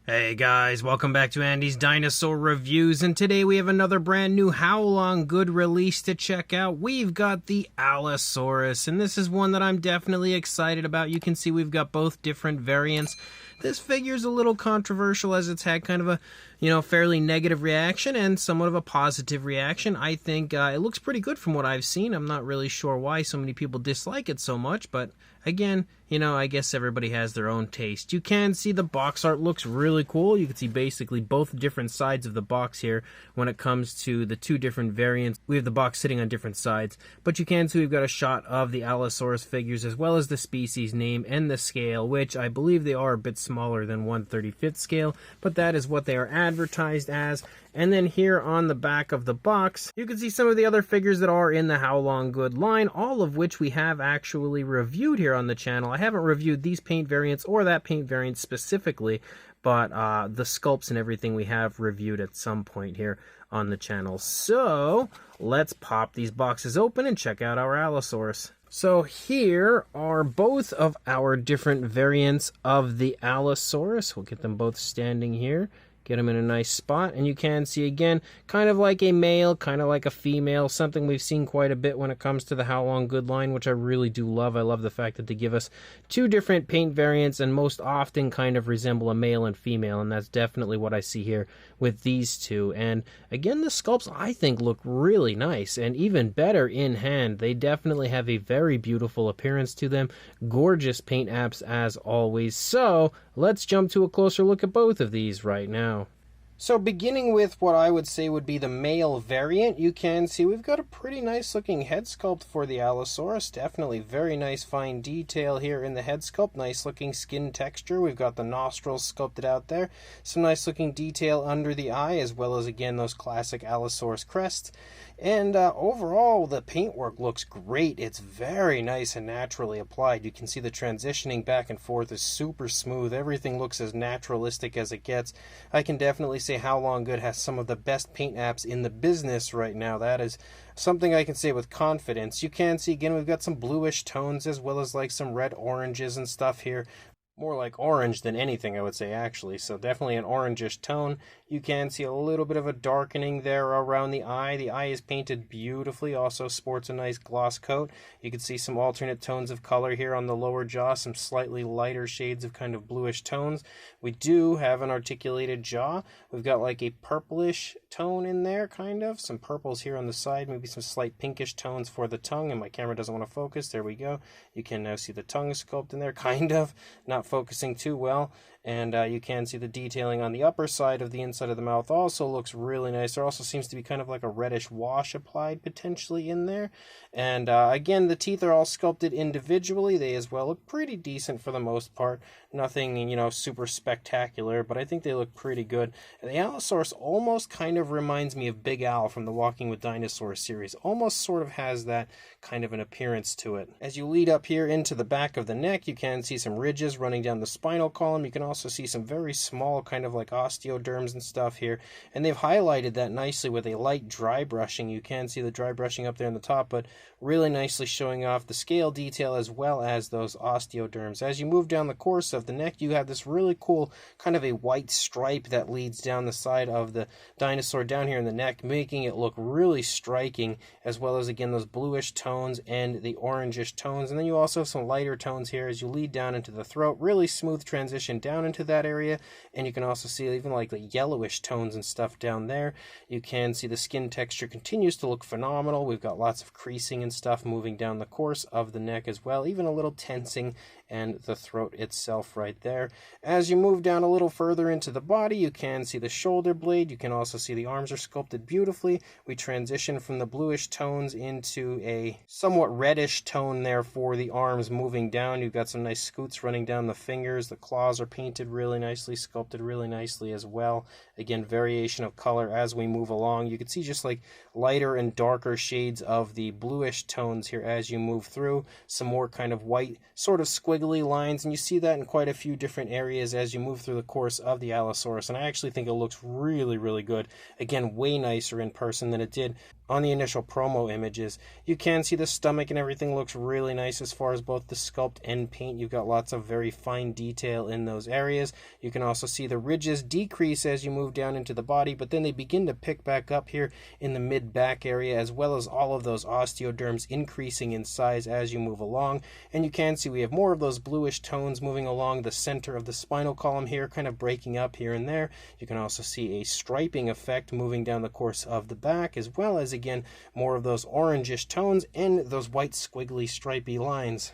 Hey guys, welcome back to Andy's Dinosaur Reviews, and today we have another brand new Haolonggood release to check out. We've got the Allosaurus, and this is one that I'm definitely excited about. You can see we've got both different variants. This figure's a little controversial as it's had kind of a, fairly negative reaction and somewhat of a positive reaction. I think it looks pretty good from what I've seen. I'm not really sure why so many people dislike it so much, but again, I guess everybody has their own taste. You can see the box art looks really cool. You can see basically both different sides of the box here when it comes to the two different variants. We have the box sitting on different sides, but you can see we've got a shot of the Allosaurus figures as well as the species name and the scale, which I believe they are a bit smaller than 1/35th scale, but that is what they are advertised as. And then here on the back of the box, you can see some of the other figures that are in the Haolonggood line, all of which we have actually reviewed here on the channel. I haven't reviewed these paint variants or that paint variant specifically, but the sculpts and everything we have reviewed at some point here on the channel. So let's pop these boxes open and check out our Allosaurus. So here are both of our different variants of the Allosaurus. We'll get them both standing here. Get them in a nice spot, and you can see again, kind of like a male, kind of like a female, something we've seen quite a bit when it comes to the Haolonggood line, which I really do love. I love the fact that they give us two different paint variants and most often kind of resemble a male and female, and that's definitely what I see here with these two. And again, the sculpts I think look really nice, and even better in hand. They definitely have a very beautiful appearance to them. Gorgeous paint apps as always. So let's jump to a closer look at both of these right now. So beginning with what I would say would be the male variant, you can see we've got a pretty nice looking head sculpt for the Allosaurus. Definitely very nice fine detail here in the head sculpt. Nice looking skin texture. We've got the nostrils sculpted out there. Some nice looking detail under the eye, as well as again those classic Allosaurus crests. And overall, the paintwork looks great. It's very nice and naturally applied. You can see the transitioning back and forth is super smooth. Everything looks as naturalistic as it gets. I can definitely say Haolonggood has some of the best paint apps in the business right now. That is something I can say with confidence. You can see, again, we've got some bluish tones as well as like some red oranges and stuff here. More like orange than anything, I would say, actually. So definitely an orangish tone. You can see a little bit of a darkening there around the eye. The eye is painted beautifully. Also sports a nice gloss coat. You can see some alternate tones of color here on the lower jaw. Some slightly lighter shades of kind of bluish tones. We do have an articulated jaw. We've got like a purplish tone in there, kind of. Some purples here on the side. Maybe some slight pinkish tones for the tongue. And my camera doesn't want to focus. There we go. You can now see the tongue sculpt in there, kind of. Not focusing too well, and you can see the detailing on the upper side of the inside of the mouth also looks really nice. There also seems to be kind of like a reddish wash applied potentially in there, and again, the teeth are all sculpted individually. They as well look pretty decent for the most part. Nothing, super spectacular, but I think they look pretty good. And the Allosaurus almost kind of reminds me of Big Al from the Walking with Dinosaurs series. Almost sort of has that kind of an appearance to it. As you lead up here into the back of the neck, you can see some ridges running down the spinal column. You can also see some very small kind of like osteoderms and stuff here, and they've highlighted that nicely with a light dry brushing. You can see the dry brushing up there on the top, but really nicely showing off the scale detail as well as those osteoderms. As you move down the course of the neck, you have this really cool kind of a white stripe that leads down the side of the dinosaur down here in the neck, making it look really striking, as well as again those bluish tones and the orangish tones. And then you also have some lighter tones here as you lead down into the throat. Really smooth transition down into that area, and you can also see even like the yellowish tones and stuff down there. You can see the skin texture continues to look phenomenal. We've got lots of creasing and stuff moving down the course of the neck as well, even a little tensing and the throat itself right there. As you move down a little further into the body, you can see the shoulder blade. You can also see the arms are sculpted beautifully. We transition from the bluish tones into a somewhat reddish tone there for the arms moving down. You've got some nice scoots running down the fingers. The claws are painted really nicely, sculpted really nicely as well. Again, variation of color as we move along. You can see just like lighter and darker shades of the bluish tones here as you move through. Some more kind of white sort of squiggly lines, and you see that in quite a few different areas as you move through the course of the Allosaurus, and I actually think it looks really, really good. Again, way nicer in person than it did on the initial promo images. You can see the stomach and everything looks really nice as far as both the sculpt and paint. You've got lots of very fine detail in those areas. You can also see the ridges decrease as you move down into the body, but then they begin to pick back up here in the mid-back area, as well as all of those osteoderms increasing in size as you move along. And you can see we have more of those bluish tones moving along the center of the spinal column here, kind of breaking up here and there. You can also see a striping effect moving down the course of the back, as well as, again, more of those orangish tones and those white squiggly stripy lines.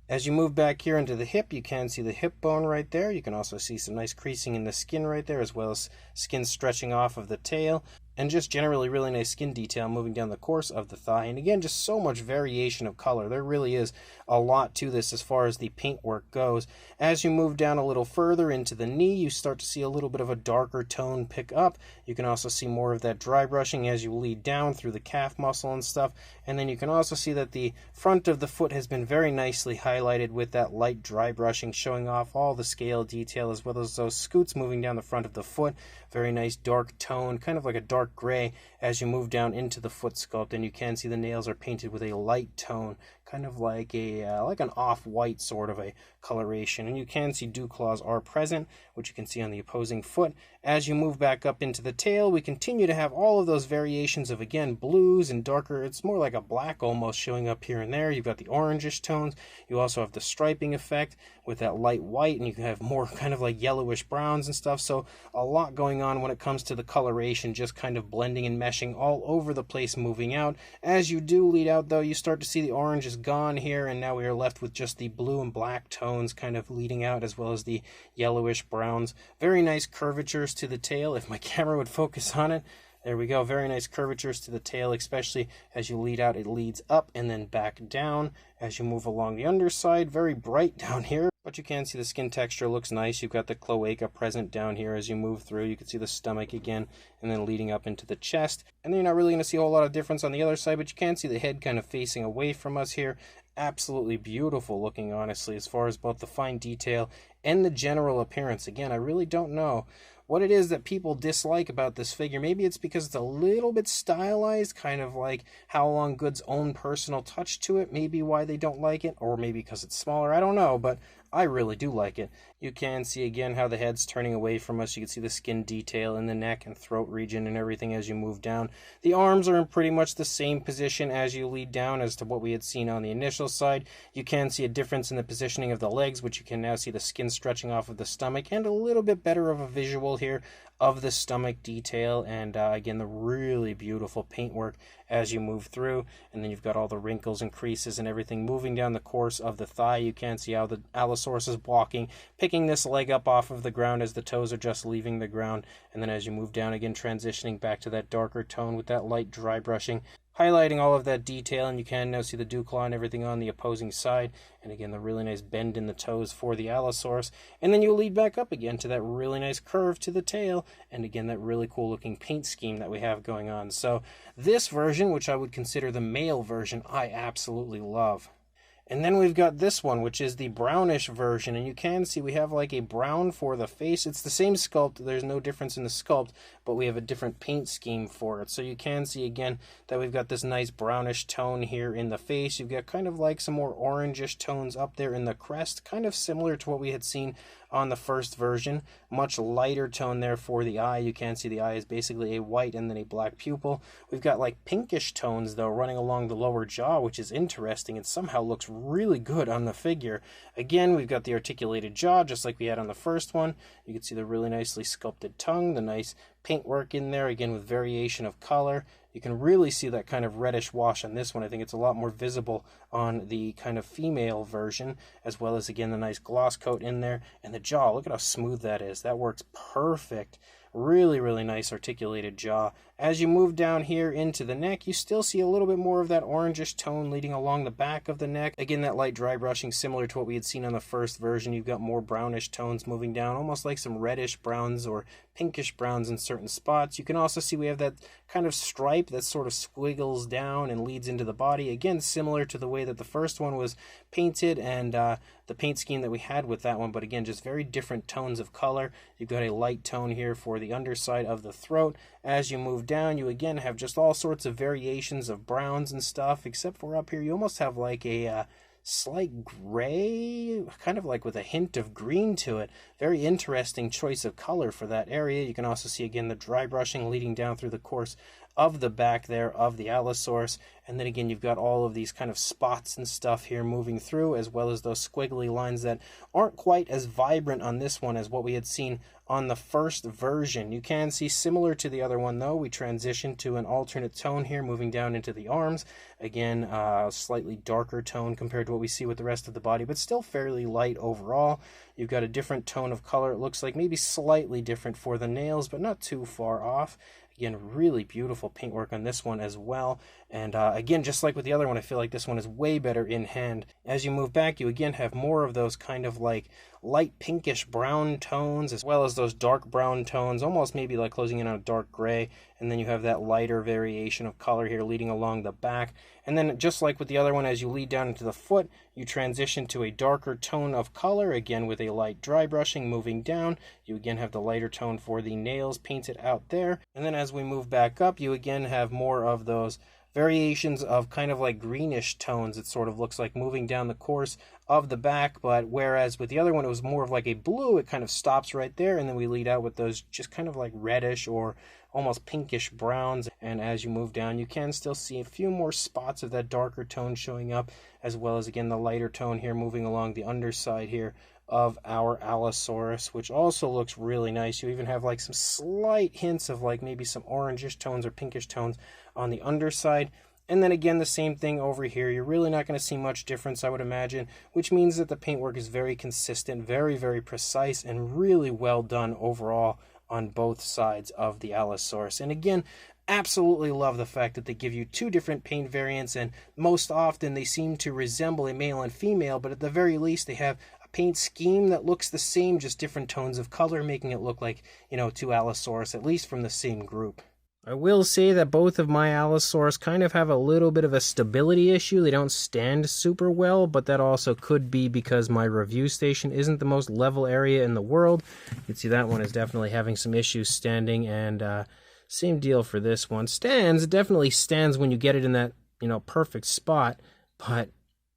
As you move back here into the hip, you can see the hip bone right there. You can also see some nice creasing in the skin right there, as well as skin stretching off of the tail. And just generally really nice skin detail moving down the course of the thigh. And again, just so much variation of color. There really is a lot to this as far as the paintwork goes. As you move down a little further into the knee, you start to see a little bit of a darker tone pick up. You can also see more of that dry brushing as you lead down through the calf muscle and stuff. And then you can also see that the front of the foot has been very nicely highlighted with that light dry brushing, showing off all the scale detail, as well as those scoots moving down the front of the foot. Very nice dark tone, kind of like a dark gray as you move down into the foot sculpt. And you can see the nails are painted with a light tone, kind of like an off-white sort of a coloration. And you can see dew claws are present, which you can see on the opposing foot. As you move back up into the tail, we continue to have all of those variations of, again, blues and darker. It's more like a black almost showing up here and there. You've got the orangish tones. You also have the striping effect with that light white, and you can have more kind of like yellowish browns and stuff. So a lot going on when it comes to the coloration, just kind of blending and meshing all over the place moving out. As you do lead out, though, you start to see the orange is gone here, and now we are left with just the blue and black tones kind of leading out, as well as the yellowish browns. Very nice curvatures to the tail, if my camera would focus on it. There we go, very nice curvatures to the tail, especially as you lead out. It leads up and then back down as you move along the underside. Very bright down here, but you can see the skin texture looks nice. You've got the cloaca present down here as you move through. You can see the stomach again, and then leading up into the chest. And then you're not really going to see a whole lot of difference on the other side, but you can see the head kind of facing away from us here. Absolutely beautiful looking, honestly, as far as both the fine detail and the general appearance. Again, I really don't know what it is that people dislike about this figure. Maybe it's because it's a little bit stylized, kind of like Haolonggood's own personal touch to it. Maybe why they don't like it, or maybe because it's smaller. I don't know, but I really do like it. You can see again how the head's turning away from us. You can see the skin detail in the neck and throat region and everything as you move down. The arms are in pretty much the same position as you lead down as to what we had seen on the initial side. You can see a difference in the positioning of the legs, which you can now see the skin stretching off of the stomach, and a little bit better of a visual here of the stomach detail, and again, the really beautiful paintwork as you move through. And then you've got all the wrinkles and creases and everything moving down the course of the thigh. You can see how the Allosaurus is walking, picking this leg up off of the ground as the toes are just leaving the ground. And then as you move down again, transitioning back to that darker tone with that light dry brushing, highlighting all of that detail. And you can now see the dew claw and everything on the opposing side. And again, the really nice bend in the toes for the Allosaurus. And then you lead back up again to that really nice curve to the tail. And again, that really cool looking paint scheme that we have going on. So this version, which I would consider the male version, I absolutely love. And then we've got this one, which is the brownish version, and you can see we have like a brown for the face. It's the same sculpt, there's no difference in the sculpt, but we have a different paint scheme for it. So you can see again that we've got this nice brownish tone here in the face. You've got kind of like some more orangish tones up there in the crest, kind of similar to what we had seen on the first version. Much lighter tone there for the eye. You can see the eye is basically a white and then a black pupil. We've got like pinkish tones though running along the lower jaw, which is interesting. It somehow looks really good on the figure. Again, we've got the articulated jaw just like we had on the first one. You can see the really nicely sculpted tongue, the nice paintwork in there, again with variation of color. You can really see that kind of reddish wash on this one. I think it's a lot more visible on the kind of female version, as well as, again, the nice gloss coat in there. And the jaw, look at how smooth that is. That works perfect. Really, really nice articulated jaw. As you move down here into the neck, you still see a little bit more of that orangish tone leading along the back of the neck. Again, that light dry brushing similar to what we had seen on the first version. You've got more brownish tones moving down, almost like some reddish browns or pinkish browns in certain spots. You can also see we have that kind of stripe that sort of squiggles down and leads into the body. Again, similar to the way that the first one was painted and the paint scheme that we had with that one, but again, just very different tones of color. You've got a light tone here for the underside of the throat. As you move down, you again have just all sorts of variations of browns and stuff, except for up here, you almost have like a slight gray, kind of like with a hint of green to it. Very interesting choice of color for that area. You can also see again the dry brushing leading down through the course of the back there of the Allosaurus. And then again, you've got all of these kind of spots and stuff here moving through, as well as those squiggly lines that aren't quite as vibrant on this one as what we had seen on the first version. You can see, similar to the other one though, we transitioned to an alternate tone here, moving down into the arms. Again, slightly darker tone compared to what we see with the rest of the body, but still fairly light overall. You've got a different tone of color. It looks like maybe slightly different for the nails, but not too far off. Again, really beautiful paintwork on this one as well. And again, just like with the other one, I feel like this one is way better in hand. As you move back, you again have more of those kind of like light pinkish brown tones, as well as those dark brown tones, almost maybe like closing in on a dark gray. And then you have that lighter variation of color here leading along the back. And then just like with the other one, as you lead down into the foot, you transition to a darker tone of color, again with a light dry brushing moving down. You again have the lighter tone for the nails painted out there. And then as we move back up, you again have more of those variations of kind of like greenish tones, it sort of looks like, moving down the course of the back. But whereas with the other one it was more of like a blue, it kind of stops right there, and then we lead out with those just kind of like reddish or almost pinkish browns. And as you move down, you can still see a few more spots of that darker tone showing up, as well as again the lighter tone here moving along the underside here of our Allosaurus, which also looks really nice. You even have like some slight hints of like maybe some orangish tones or pinkish tones on the underside. And then again, the same thing over here. You're really not going to see much difference, I would imagine, which means that the paintwork is very consistent, very, very precise, and really well done overall on both sides of the Allosaurus. And again, absolutely love the fact that they give you two different paint variants, and most often they seem to resemble a male and female, but at the very least they have a paint scheme that looks the same, just different tones of color, making it look like, you know, two Allosaurus, at least from the same group. I will say that both of my Allosaurus kind of have a little bit of a stability issue. They don't stand super well, but that also could be because my review station isn't the most level area in the world. You can see that one is definitely having some issues standing, and same deal for this one. It definitely stands when you get it in that, you know, perfect spot, but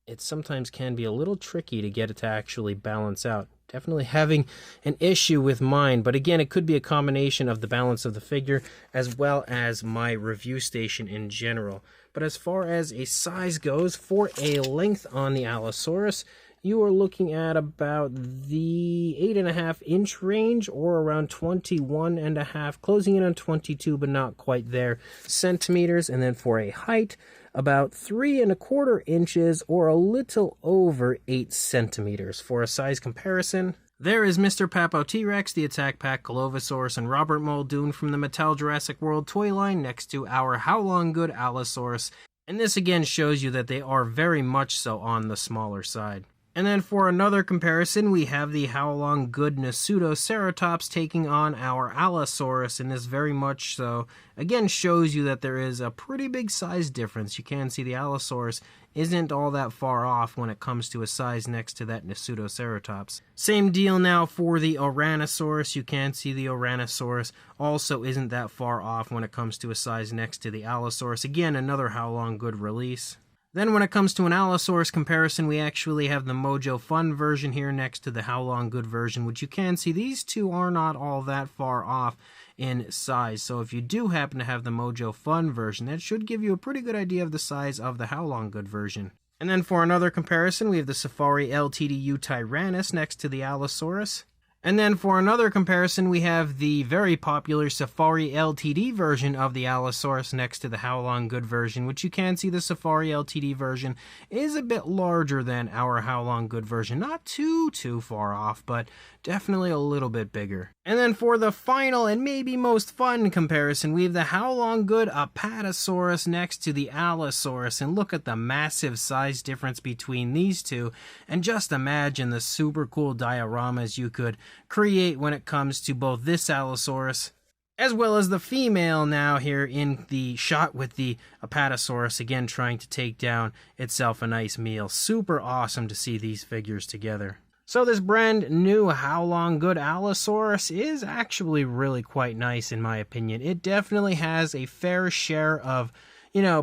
it sometimes can be a little tricky to get it to actually balance out. Definitely having an issue with mine, but again, it could be a combination of the balance of the figure as well as my review station in general. But as far as a size goes, for a length on the Allosaurus, you are looking at about the 8.5-inch range, or around 21.5, closing in on 22, but not quite there, centimeters. And then for a height, about 3.25 inches, or a little over 8 centimeters. For a size comparison, there is Mr. Papo T-Rex, the Attack Pack Allosaurus, and Robert Muldoon from the Mattel Jurassic World toy line next to our Haolonggood Allosaurus. And this again shows you that they are very much so on the smaller side. And then for another comparison, we have the Haolonggood Nasutoceratops taking on our Allosaurus, and this very much so again shows you that there is a pretty big size difference. You can see the Allosaurus isn't all that far off when it comes to a size next to that Nasutoceratops. Same deal now for the Ouranosaurus. You can see the Ouranosaurus also isn't that far off when it comes to a size next to the Allosaurus. Again, another Haolonggood release. Then when it comes to an Allosaurus comparison, we actually have the Mojo Fun version here next to the Haolonggood version, which you can see these two are not all that far off in size. So if you do happen to have the Mojo Fun version, that should give you a pretty good idea of the size of the Haolonggood version. And then for another comparison, we have the Safari LTDU Tyrannus next to the Allosaurus. And then for another comparison, we have the very popular Safari LTD version of the Allosaurus next to the Haolonggood version, which you can see the Safari LTD version is a bit larger than our Haolonggood version. Not too far off, but definitely a little bit bigger. And then for the final and maybe most fun comparison, we have the Haolonggood Apatosaurus next to the Allosaurus. And look at the massive size difference between these two. And just imagine the super cool dioramas you could create when it comes to both this Allosaurus as well as the female now here in the shot with the Apatosaurus, again trying to take down itself a nice meal. Super awesome to see these figures together. So this brand new Haolonggood Allosaurus is actually really quite nice in my opinion. It definitely has a fair share of,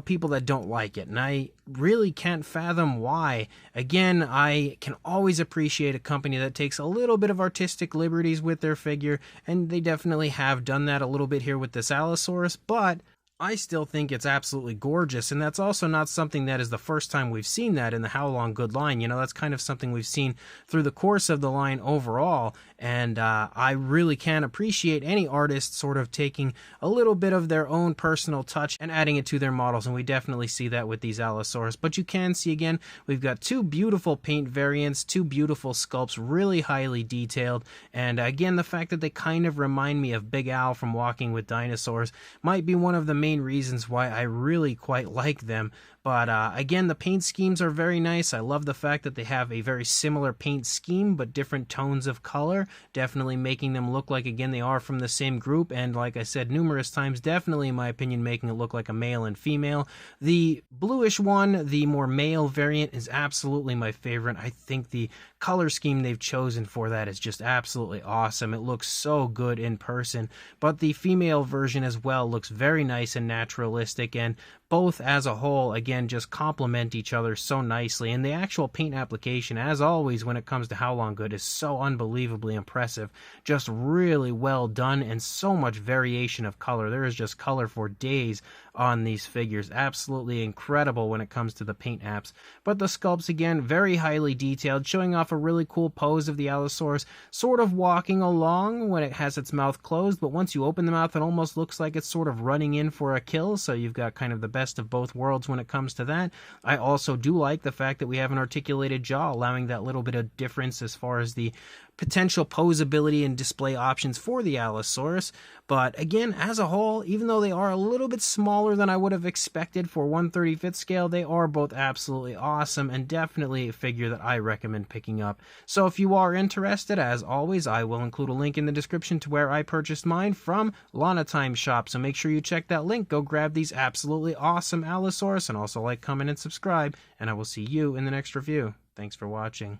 people that don't like it. And I really can't fathom why. Again, I can always appreciate a company that takes a little bit of artistic liberties with their figure, and they definitely have done that a little bit here with this Allosaurus, but I still think it's absolutely gorgeous, and that's also not something that is the first time we've seen that in the Haolonggood line. That's kind of something we've seen through the course of the line overall, and I really can appreciate any artist sort of taking a little bit of their own personal touch and adding it to their models, and we definitely see that with these Allosaurus. But you can see, again, we've got two beautiful paint variants, two beautiful sculpts, really highly detailed, and again, the fact that they kind of remind me of Big Al from Walking with Dinosaurs might be one of the main reasons why I really quite like them. But again, the paint schemes are very nice. I love the fact that they have a very similar paint scheme, but different tones of color, definitely making them look like, again, they are from the same group. And like I said numerous times, definitely, in my opinion, making it look like a male and female. The bluish one, the more male variant, is absolutely my favorite. I think the color scheme they've chosen for that is just absolutely awesome. It looks so good in person. But the female version as well looks very nice and naturalistic, and both as a whole, again, just complement each other so nicely. And the actual paint application, as always, when it comes to Haolonggood, is so unbelievably impressive. Just really well done, and so much variation of color. There is just color for days on these figures. Absolutely incredible when it comes to the paint apps. But the sculpts, again, very highly detailed, showing off a really cool pose of the Allosaurus, sort of walking along when it has its mouth closed, but once you open the mouth, it almost looks like it's sort of running in for a kill, so you've got kind of the best of both worlds when it comes to that. I also do like the fact that we have an articulated jaw, allowing that little bit of difference as far as the potential posability and display options for the Allosaurus. But again, as a whole, even though they are a little bit smaller than I would have expected for 1/35th scale, they are both absolutely awesome and definitely a figure that I recommend picking up. So if you are interested, as always, I will include a link in the description to where I purchased mine from Lana Time Shop. So make sure you check that link. Go grab these absolutely awesome Allosaurus, and also like, comment, and subscribe. And I will see you in the next review. Thanks for watching.